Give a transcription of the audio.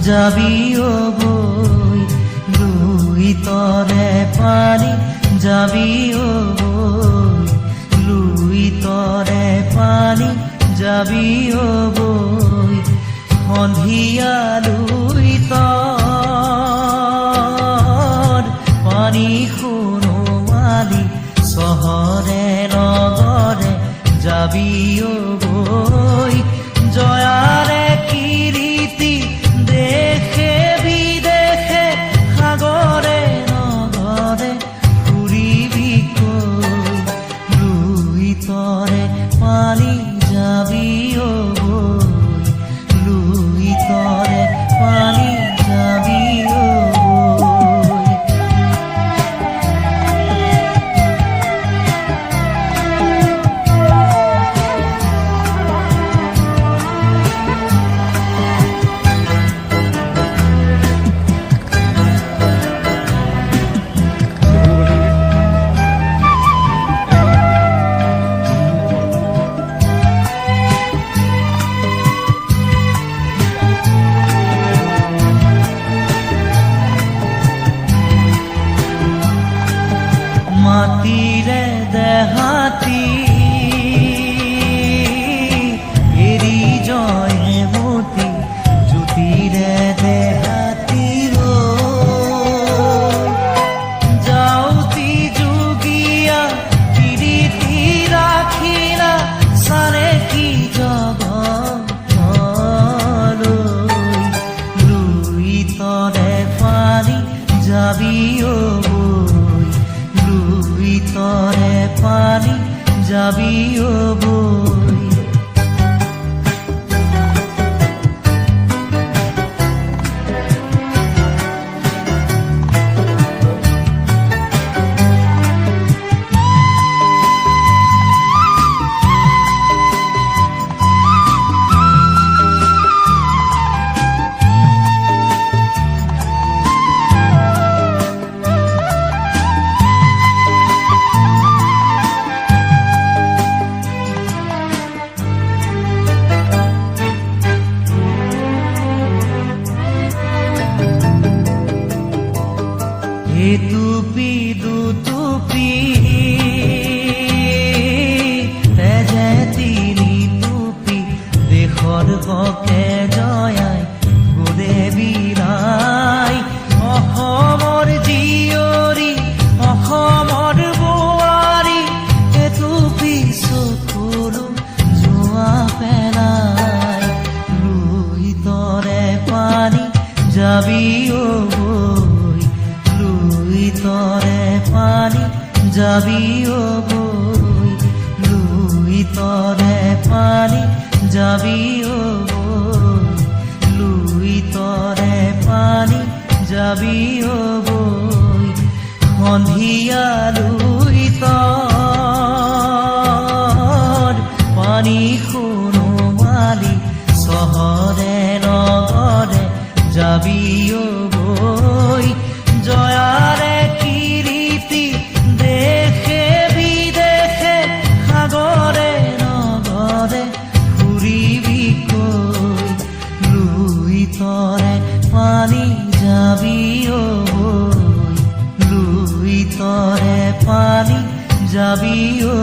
যাবিও বই লুই তরে পানি যাবিও বই লুই তরে পানি যাবিও বই সন্ধিয়া লুই তর পানি সোণোৱালী চহৰে নগৰে যাবিও বই জয়াৰে কীৰ্তি দেশে বিদেশে সাগৰে নগৰে ঘূৰিবি কৈ লুই তৰে পানী যাবিও বৈ লুই তৰে পানী যাবিও বৈ মাটিৰে দেহাতী এৰি জয়মতী জ্যোতিৰে দেহাতী যাওঁতি যোগীয়া কীৰ্তি ৰাখিলা চাৰে কি জগতলৈ লুই তৰে পানী যাবিও বৈ লুই তৰে পানী যাবিও বৈ এটুপি দুটুপি তেজে তিনি টুপি দেশৰ হকে জয়াই গলে বিৰাই অসমৰ জীয়ৰী অসমৰ বোৱাৰী এটুপি চকুলো যোৱা পেলাই লুই তৰে পানী যাবিও বৈ লুই তৰে পানী যাবিও বৈ লুই তৰে পানী যাবিও বৈ লুই তৰে পানী যাবিও বৈ সন্ধিয়া লুই তৰ পানী সোণোৱালী চহৰে নগৰে যাবিও বৈ জয়াৰে কীৰ্তি দেশে বিদেশে সাগৰে নগৰে ঘূৰিবি কৈ লুই তৰে পানী যাবিও বৈ লুই তৰে পানী যাবিও